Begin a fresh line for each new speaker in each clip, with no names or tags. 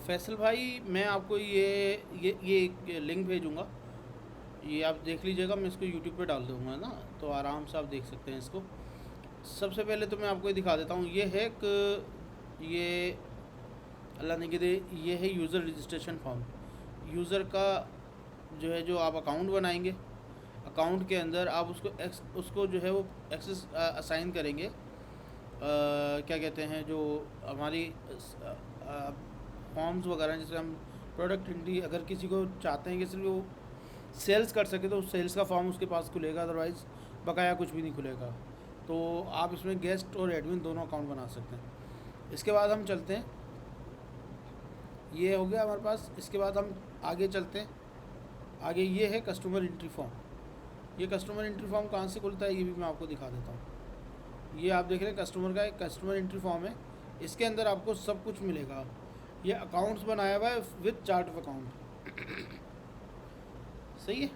फैसल भाई, मैं आपको ये एक लिंक भेजूँगा। ये आप देख लीजिएगा, मैं इसको यूट्यूब पे डाल दूँगा ना, तो आराम से आप देख सकते हैं इसको। सबसे पहले तो मैं आपको ये दिखा देता हूँ। ये है एक ये अल्लाह ने दे, ये है यूज़र रजिस्ट्रेशन फॉर्म। यूज़र का जो है, जो आप अकाउंट बनाएंगे, अकाउंट के अंदर आप उसको जो है वो एक्सेस असाइन करेंगे। क्या कहते हैं, जो हमारी फॉर्म्स वगैरह, जैसे हम प्रोडक्ट एंट्री अगर किसी को चाहते हैं कि सिर्फ वो सेल्स कर सके, तो सेल्स का फॉर्म उसके पास खुलेगा, अदरवाइज़ बकाया कुछ भी नहीं खुलेगा। तो आप इसमें गेस्ट और एडमिन दोनों अकाउंट बना सकते हैं। इसके बाद हम चलते हैं, ये हो गया हमारे पास। इसके बाद हम आगे चलते हैं। आगे ये है कस्टमर एंट्री फॉर्म। ये कस्टमर एंट्री फॉर्म कहाँ से खुलता है, ये भी मैं आपको दिखा देता हूँ। ये आप देख रहे हैं कस्टमर का एक कस्टमर एंट्री फॉर्म है। इसके अंदर आपको सब कुछ मिलेगा। ये अकाउंट्स बनाया हुआ है विद चार्ट ऑफ अकाउंट। सही है।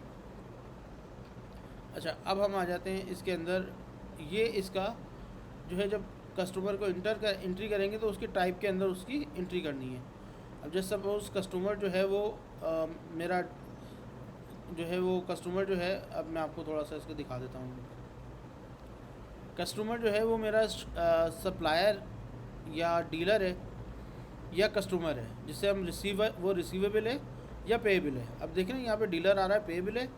अच्छा, अब हम आ जाते हैं इसके अंदर। ये इसका जो है, जब कस्टमर को एंट्री करेंगे तो उसकी टाइप के अंदर उसकी एंट्री करनी है। अब जैसे सपोज कस्टमर जो है वो मेरा जो है वो कस्टमर जो है, अब मैं आपको थोड़ा सा इसको दिखा देता हूँ। कस्टमर जो है वो मेरा सप्लायर या डीलर है या कस्टमर है, जिससे हम रिसीवेबल है या पेएबल है। अब देख रहे हैं यहाँ पे डीलर आ रहा है, पेएबल है,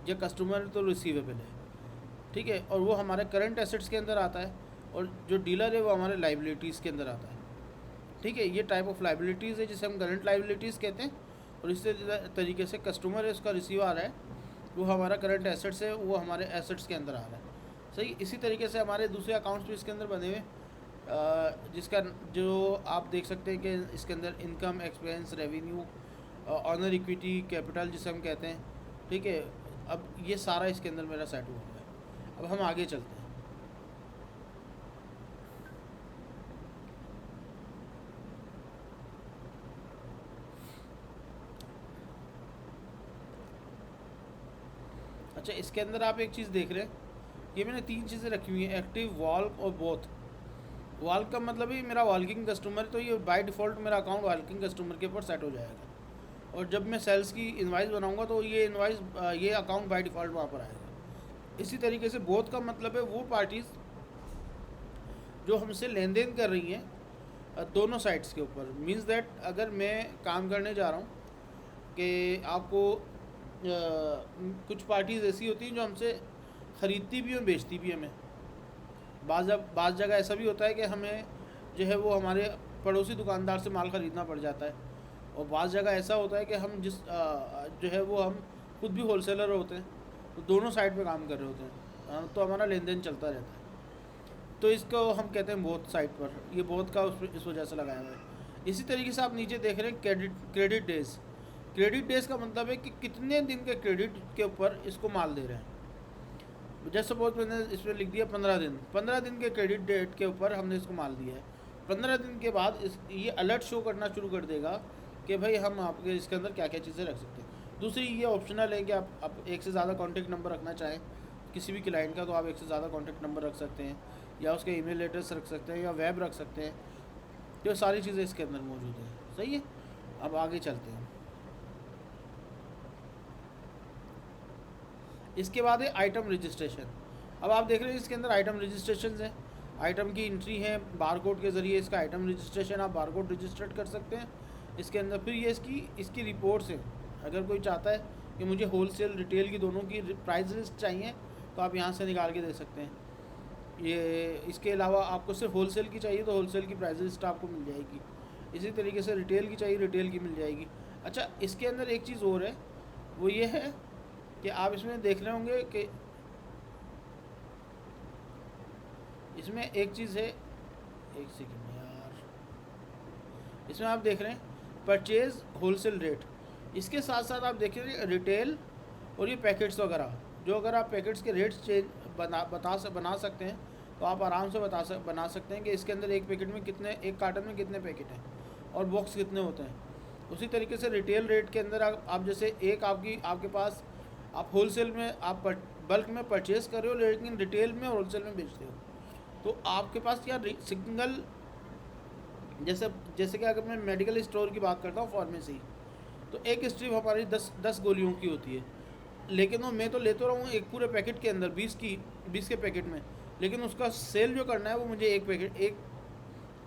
या कस्टमर है तो रिसीवेबल है। ठीक है, और वो हमारे करंट एसेट्स के अंदर आता है, और जो डीलर है वो हमारे लाइबिलिटीज़ के अंदर आता है। ठीक है, ये टाइप ऑफ लाइबिलिटीज़ है जिसे हम करंट लाइबिलिटीज़ कहते हैं। और इसी तरीके से कस्टमर है, उसका रिसीव आ रहा है, वो हमारा करंट एसेट्स है, वो हमारे एसेट्स के अंदर आ रहा है। सही, इसी तरीके से हमारे दूसरे अकाउंट्स भी इसके अंदर बने हुए, जिसका जो आप देख सकते हैं कि इसके अंदर income, expense, revenue, owner, equity, capital जिसे हम कहते हैं। ठीक है, अब ये सारा इसके अंदर मेरा सेट हुआ है। अब हम आगे चलते हैं। अच्छा, इसके अंदर आप एक चीज़ देख रहे हैं, ये मैंने 3 चीज़ें रखी हुई हैं, एक्टिव, वॉल्क और बोथ। वॉल्क का मतलब ही मेरा वॉल्किंग कस्टमर है, तो ये बाय डिफ़ॉल्ट मेरा अकाउंट वॉल्किंग कस्टमर के ऊपर सेट हो जाएगा। और जब मैं सेल्स की इनवाइस बनाऊंगा तो ये इनवाइस, ये अकाउंट बाय डिफ़ॉल्ट वहाँ पर आएगा। इसी तरीके से बोथ का मतलब है वो पार्टीज़ जो हमसे लेन देन कर रही हैं दोनों साइड्स के ऊपर। मींस दैट अगर मैं काम करने जा रहा हूँ कि आपको कुछ पार्टीज़ ऐसी होती हैं जो हमसे ख़रीदती भी हैं, बेचती भी हमें। बाज़ जगह ऐसा भी होता है कि हमें जो है वो हमारे पड़ोसी दुकानदार से माल ख़रीदना पड़ जाता है। और बाज़ जगह ऐसा होता है कि हम जो है वो हम खुद भी होलसेलर होते हैं, तो दोनों साइड पे काम कर रहे होते हैं, तो हमारा लेन देन चलता रहता है। तो इसको हम कहते हैं बोथ साइड पर। ये बोथ का इस वजह से लगाया हुआ है। इसी तरीके से आप नीचे देख रहे हैं क्रेडिट डेज़। क्रेडिट डेज़ का मतलब है कि कितने दिन के क्रेडिट के ऊपर इसको माल दे रहे हैं। जैसे सपोज मैंने इसमें लिख दिया 15 दिन, 15 दिन के क्रेडिट डेट के ऊपर हमने इसको माल दिया है। 15 दिन के बाद ये अलर्ट शो करना शुरू कर देगा कि भाई हम आपके इसके अंदर क्या क्या चीज़ें रख सकते हैं। दूसरी, ये ऑप्शनल है कि आप एक से ज़्यादा कॉन्टैक्ट नंबर रखना चाहें किसी भी क्लाइंट का, तो आप एक से ज़्यादा कॉन्टैक्ट नंबर रख सकते हैं, या उसके ईमेल एड्रेस रख सकते हैं, या वेब रख सकते हैं। तो सारी चीज़ें इसके अंदर मौजूद हैं। सही है, अब आगे चलते हैं। इसके बाद है आइटम रजिस्ट्रेशन। अब आप देख रहे हैं इसके अंदर आइटम रजिस्ट्रेशन हैं, आइटम की एंट्री है, बारकोड के ज़रिए इसका आइटम रजिस्ट्रेशन, आप बारकोड रजिस्टर्ड कर सकते हैं इसके अंदर। फिर ये इसकी रिपोर्ट्स हैं। अगर कोई चाहता है कि मुझे होलसेल रिटेल की दोनों की प्राइस लिस्ट चाहिए, तो आप यहाँ से निकाल के दे सकते हैं। ये इसके अलावा आपको सिर्फ होलसेल की चाहिए तो होलसेल की प्राइस लिस्ट आपको मिल जाएगी। इसी तरीके से रिटेल की चाहिए, रिटेल की मिल जाएगी। अच्छा, इसके अंदर एक चीज़ और है, वो ये है कि आप इसमें देख रहे होंगे कि इसमें एक चीज़ है, एक सेकंड यार, इसमें आप देख रहे हैं परचेज़ होलसेल रेट। इसके साथ साथ आप देख रहे हैं रिटेल और ये पैकेट्स वगैरह, जो अगर आप पैकेट्स के रेट्स बना सकते हैं, तो आप आराम से बना सकते हैं कि इसके अंदर एक पैकेट में कितने, एक कार्टन में कितने पैकेट हैं और बॉक्स कितने होते हैं। उसी तरीके से रिटेल रेट के अंदर आप जैसे एक आपके पास आप होलसेल में आप बल्क में परचेज़ कर रहे हो, लेकिन रिटेल में और होलसेल में बेचते हो, तो आपके पास या सिंगल जैसे जैसे कि अगर मैं मेडिकल स्टोर की बात करता हूँ, फार्मेसी, तो एक स्ट्रिप हमारी 10 गोलियों की होती है, लेकिन वो मैं तो लेता रहा हूँ एक पूरे पैकेट के अंदर 20 के पैकेट में, लेकिन उसका सेल जो करना है वो मुझे एक पैकेट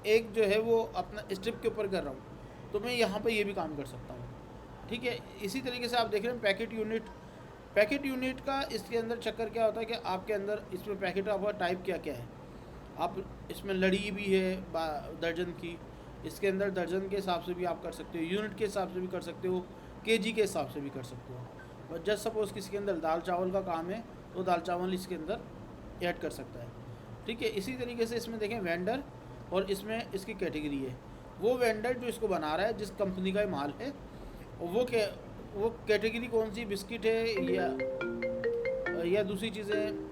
एक जो है वो अपना स्ट्रिप के ऊपर कर रहा हूँ। तो मैं यहाँ पे ये भी काम कर सकता हूँ। ठीक है, इसी तरीके से आप देख रहे हैं पैकेट यूनिट का इसके अंदर चक्कर क्या होता है कि आपके अंदर इसमें पैकेट आपका टाइप क्या क्या है। आप इसमें लड़ी भी है दर्जन की, इसके अंदर दर्जन के हिसाब से भी आप कर सकते हो, यूनिट के हिसाब से भी कर सकते हो, केजी के हिसाब से भी कर सकते हो। और जस्ट सपोज़ किसी के अंदर दाल चावल का काम है तो दाल चावल इसके अंदर ऐड कर सकता है। ठीक है, इसी तरीके से इसमें देखें वेंडर, और इसमें इसकी कैटेगरी है, वो वेंडर जो इसको बना रहा है, जिस कंपनी का माल है, और वो कैटेगरी कौन सी, बिस्किट है या दूसरी चीज़ें।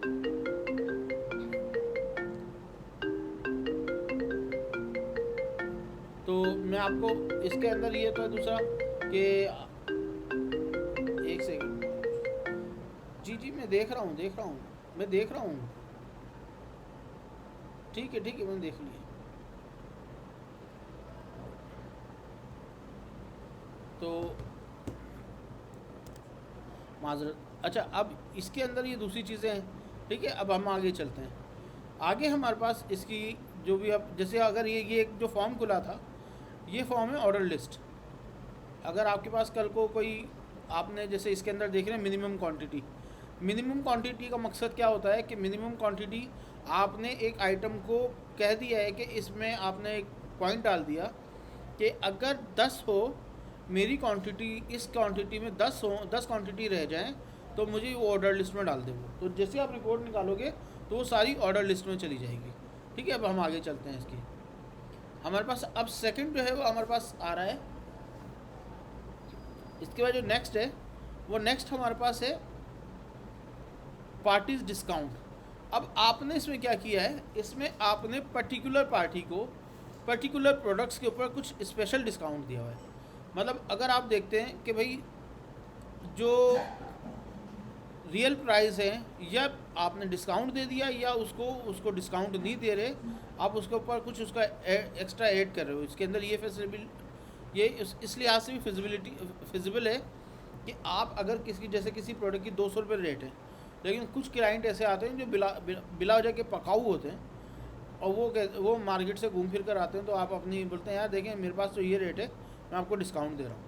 तो मैं आपको इसके अंदर ये तो है दूसरा कि एक सेकंड, जी मैं देख रहा हूँ मैं देख रहा हूँ। ठीक है मैंने देख लिया। तो माजरत, अच्छा अब इसके अंदर ये दूसरी चीज़ें हैं। ठीक है, अब हम आगे चलते हैं। आगे हमारे पास इसकी जो भी, अब जैसे अगर ये जो फॉर्म खुला था, ये फॉर्म है ऑर्डर लिस्ट। अगर आपके पास कल को कोई, आपने जैसे इसके अंदर देख रहे हैं मिनिमम क्वांटिटी का मकसद क्या होता है कि मिनिमम क्वांटिटी, आपने एक आइटम को कह दिया है कि इसमें आपने एक पॉइंट डाल दिया कि अगर 10 हो मेरी क्वांटिटी, इस क्वांटिटी में 10 क्वांटिटी रह जाएं तो मुझे वो ऑर्डर लिस्ट में डाल दे। तो जैसे आप रिपोर्ट निकालोगे तो वो सारी ऑर्डर लिस्ट में चली जाएगी। ठीक है, अब हम आगे चलते हैं इसकी। हमारे पास अब सेकंड जो है वो हमारे पास आ रहा है। इसके बाद जो नेक्स्ट है, वो नेक्स्ट हमारे पास है पार्टीज डिस्काउंट। अब आपने इसमें क्या किया है, इसमें आपने पर्टिकुलर पार्टी को पर्टिकुलर प्रोडक्ट्स के ऊपर कुछ स्पेशल डिस्काउंट दिया हुआ है। मतलब अगर आप देखते हैं कि भाई जो रियल प्राइस है, या आपने डिस्काउंट दे दिया या उसको डिस्काउंट नहीं दे रहे, आप उसके ऊपर कुछ उसका एक्स्ट्रा ऐड कर रहे हो। इसके अंदर ये फैसिलिटी, ये इस लिहाज से भी फिजिबल है कि आप अगर किसी प्रोडक्ट की 200 रुपये रेट है, लेकिन कुछ क्लाइंट ऐसे आते हैं जो बिला वजह के पकाऊ होते हैं, और वो मार्केट से घूम फिर कर आते हैं, तो आप अपनी बोलते हैं यार देखें मेरे पास तो ये रेट है, मैं आपको डिस्काउंट दे रहा हूँ।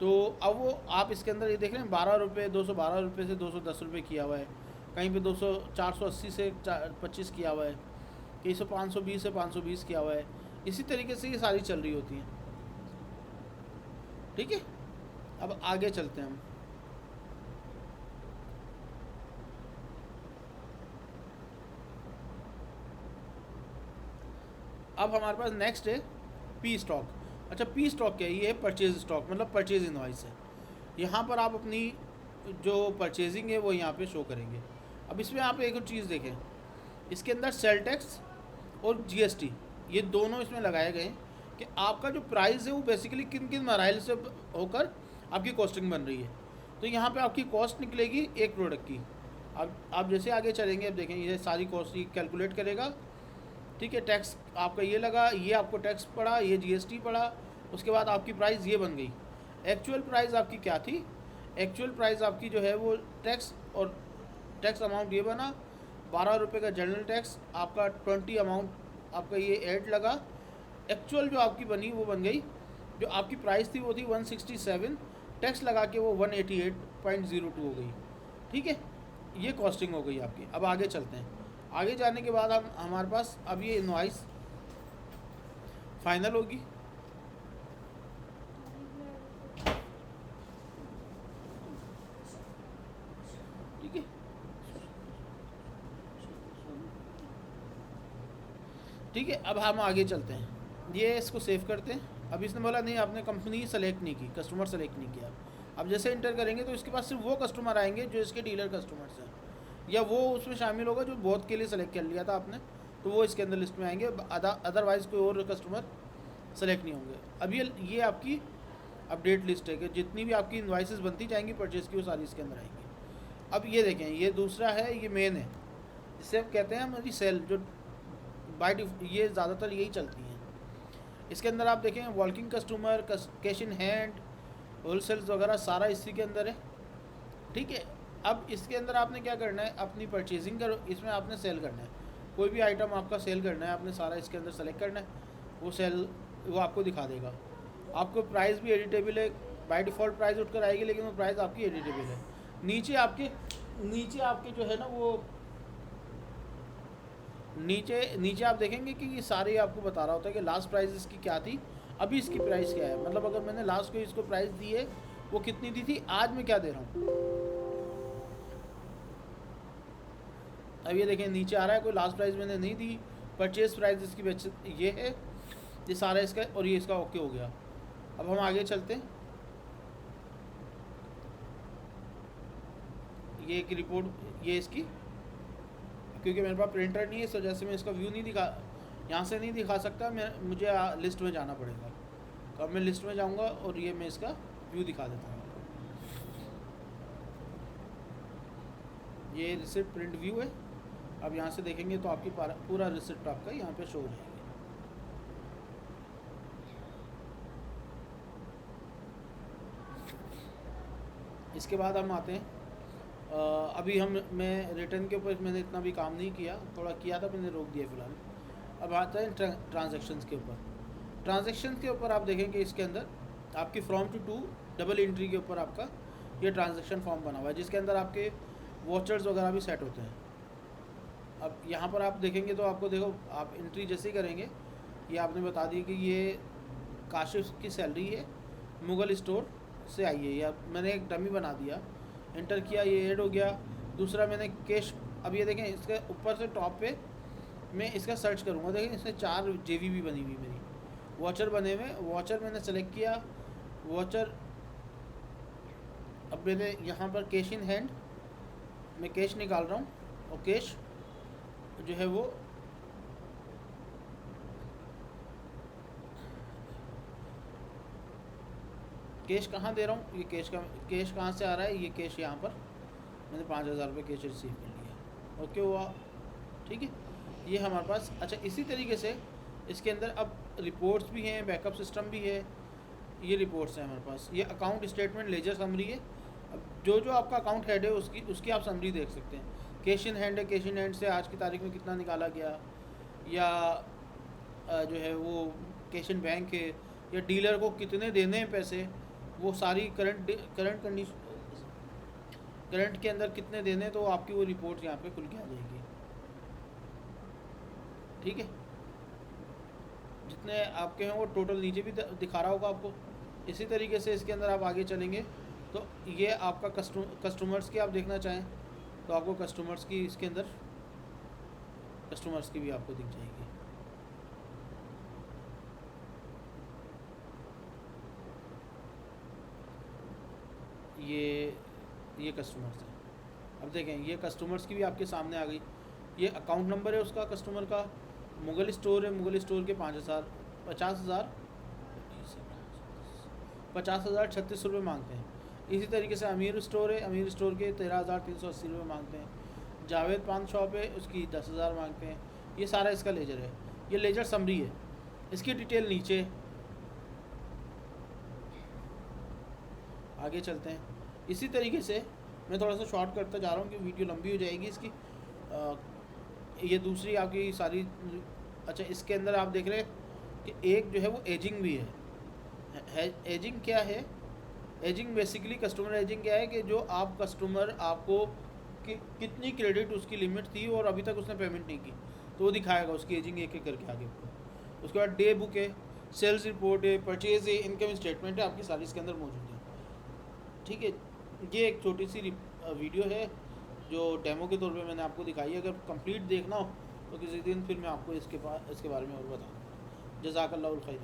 तो अब वो आप इसके अंदर ये देख रहे हैं 12 रुपये, 212 रुपये से 210 रुपये किया हुआ है, कहीं पे 480 से 25 किया हुआ है, कहीं से 520 से 520 किया हुआ है। इसी तरीके से ये सारी चल रही होती हैं। ठीक है, अब आगे चलते हैं हम। अब हमारे पास नेक्स्ट है पी स्टॉक। अच्छा, पी स्टॉक क्या है? ये है परचेज स्टॉक, मतलब परचेज इनवॉइस है। यहाँ पर आप अपनी जो परचेजिंग है वो यहाँ पे शो करेंगे। अब इसमें आप एक और चीज़ देखें, इसके अंदर सेल टैक्स और जीएसटी, ये दोनों इसमें लगाए गए हैं कि आपका जो प्राइस है वो बेसिकली किन किन मराइल से होकर आपकी कॉस्टिंग बन रही है। तो यहाँ पे आपकी कॉस्ट निकलेगी एक प्रोडक्ट की। अब आप जैसे आगे चलेंगे, अब देखें ये सारी कॉस्ट ही कैलकुलेट करेगा। ठीक है, टैक्स आपका ये लगा, ये आपको टैक्स पड़ा, ये जीएसटी पड़ा, उसके बाद आपकी प्राइस ये बन गई। एक्चुअल प्राइस आपकी क्या थी? एक्चुअल प्राइस आपकी जो है वो टैक्स और टैक्स अमाउंट ये बना 12 रुपये का जनरल टैक्स, आपका 20 अमाउंट आपका ये ऐड लगा। एक्चुअल जो आपकी बनी वो बन गई, जो आपकी प्राइस थी वो थी 167, टैक्स लगा के वो 188.02 हो गई। ठीक है, ये कॉस्टिंग हो गई आपकी। अब आगे चलते हैं। आगे जाने के बाद हम हमारे पास अब ये इनवॉइस फाइनल होगी। ठीक है, ठीक है, अब हम आगे चलते हैं। ये इसको सेव करते हैं। अब इसने बोला नहीं आपने कंपनी सेलेक्ट नहीं की, कस्टमर सेलेक्ट नहीं किया। अब जैसे इंटर करेंगे तो इसके पास सिर्फ वो कस्टमर आएंगे जो इसके डीलर कस्टमर्स हैं, या वो उसमें शामिल होगा जो बहुत के लिए सेलेक्ट कर लिया था आपने, तो वो इसके अंदर लिस्ट में आएंगे। अदरवाइज़ कोई और कस्टमर सेलेक्ट नहीं होंगे। अब ये आपकी अपडेट लिस्ट है कि जितनी भी आपकी इन्वाइसेस बनती जाएंगी परचेज़ की, वो सारी इसके अंदर आएंगी। अब ये देखें, ये दूसरा है, ये मेन है, जिससे हम कहते हैं हमारी सेल जो ये ज़्यादातर यही चलती हैं। इसके अंदर आप देखें walking customer, cash in hand, wholesales वगैरह सारा इसी के अंदर है। ठीक है, अब इसके अंदर आपने क्या करना है, अपनी परचेजिंग करो, इसमें आपने सेल करना है, कोई भी आइटम आपका सेल करना है, आपने सारा इसके अंदर सेलेक्ट करना है, वो सेल वो आपको दिखा देगा। आपको प्राइस भी एडिटेबल है, बाय डिफ़ॉल्ट प्राइस उठकर आएगी, लेकिन वो प्राइस आपकी एडिटेबल है। नीचे आपके जो है ना वो नीचे आप देखेंगे कि ये सारे आपको बता रहा होता है कि लास्ट प्राइस इसकी क्या थी, अभी इसकी प्राइस क्या है। मतलब अगर मैंने लास्ट को इसको प्राइस दी है वो कितनी दी थी, आज मैं क्या दे रहा हूँ। अब ये देखें नीचे आ रहा है, कोई लास्ट प्राइस मैंने नहीं दी, परचेज प्राइस इसकी ये है, ये सारा इसका, और ये इसका ओके हो गया। अब हम आगे चलते हैं। ये एक रिपोर्ट, ये इसकी, क्योंकि मेरे पास प्रिंटर नहीं है इस वजह से मैं इसका व्यू नहीं दिखा, यहाँ से नहीं दिखा सकता, मुझे लिस्ट में जाना पड़ेगा। तो अब मैं लिस्ट में जाऊँगा और ये मैं इसका व्यू दिखा देता हूँ। ये रिसिप्ट प्रिंट व्यू है। अब यहाँ से देखेंगे तो आपकी पूरा रिसिप्ट आपका यहाँ पे शो हो जाएगी। इसके बाद हम आते हैं, अभी मैं रिटर्न के ऊपर मैंने इतना भी काम नहीं किया, थोड़ा किया था मैंने रोक दिया फ़िलहाल। अब आते हैं ट्रांजैक्शंस के ऊपर। ट्रांजैक्शंस के ऊपर आप देखेंगे इसके अंदर आपकी फ्रॉम टू डबल एंट्री के ऊपर आपका ये ट्रांजैक्शन फॉर्म बना हुआ है, जिसके अंदर आपके वॉचर्स वगैरह भी सेट होते हैं। अब यहाँ पर आप देखेंगे तो आपको देखो, आप एंट्री जैसे ही करेंगे ये आपने बता दी कि ये काशिफ की सैलरी है, मुगल स्टोर से आई है, या मैंने एक डमी बना दिया, एंटर किया, ये ऐड हो गया। दूसरा मैंने कैश, अब ये देखें इसके ऊपर से टॉप पे मैं इसका सर्च करूँगा, देखें इसमें 4 JVB बनी हुई मेरी, वॉचर बने हुए, वॉचर मैंने सेलेक्ट किया, वॉचर। अब मैंने यहाँ पर कैश इन हैंड, मैं कैश निकाल रहा हूँ, और कैश जो है वो कैश कहाँ दे रहा हूँ, ये कैश कहाँ से आ रहा है, ये कैश यहाँ पर मैंने 5000 रुपये कैश रिसीव कर लिया, ओके हुआ। ठीक है, ये हमारे पास। अच्छा, इसी तरीके से इसके अंदर अब रिपोर्ट्स भी हैं, बैकअप सिस्टम भी है, ये रिपोर्ट्स हैं हमारे पास। ये अकाउंट स्टेटमेंट लेजर समरी है। अब जो आपका अकाउंट हेड है उसकी आप समरी देख सकते हैं। कैश इन हैंड है, कैश इन हैंड से आज की तारीख में कितना निकाला गया, या जो है वो कैश इन बैंक है, या डीलर को कितने देने हैं पैसे, वो सारी करंट के अंदर कितने देने, तो आपकी वो रिपोर्ट यहाँ पे खुल के आ जाएगी। ठीक है, जितने आपके हैं वो टोटल नीचे भी दिखा रहा होगा आपको। इसी तरीके से इसके अंदर आप आगे चलेंगे तो ये आपका कस्टमर्स की आप देखना चाहें तो आपको कस्टमर्स की इसके अंदर कस्टमर्स की भी आपको दिख जाएगी। ये कस्टमर्स हैं। अब देखें ये कस्टमर्स की भी आपके सामने आ गई। ये अकाउंट नंबर है उसका, कस्टमर का। मुगल स्टोर है, मुगल स्टोर के 50,036 रुपये मांगते हैं। इसी तरीके से अमीर स्टोर है, अमीर स्टोर के 13,380 रुपये मांगते हैं। जावेद पान शॉप है, उसकी 10,000 मांगते हैं। ये सारा इसका लेजर है, ये लेजर समरी है। इसकी डिटेल नीचे। आगे चलते हैं। इसी तरीके से मैं थोड़ा सा शॉर्ट करता जा रहा हूँ कि वीडियो लंबी हो जाएगी इसकी। ये दूसरी आपकी सारी। अच्छा, इसके अंदर आप देख रहे हैं कि एक जो है वो एजिंग भी है। एजिंग क्या है? एजिंग बेसिकली कस्टमर एजिंग क्या है कि जो आप कस्टमर आपको कितनी क्रेडिट उसकी लिमिट थी और अभी तक उसने पेमेंट नहीं की, तो वो दिखाएगा उसकी एजिंग एक एक करके आगे। उसके बाद डे बुक है, सेल्स रिपोर्ट है, परचेज है, इनकम स्टेटमेंट है, आपकी सारी इसके अंदर मौजूद है। ठीक है, ये एक छोटी सी वीडियो है जो डेमो के तौर पे मैंने आपको दिखाई है। अगर कंप्लीट देखना हो तो किसी दिन फिर मैं आपको इसके बारे में और बताऊँ। जज़ाकल्लाहुल खैर।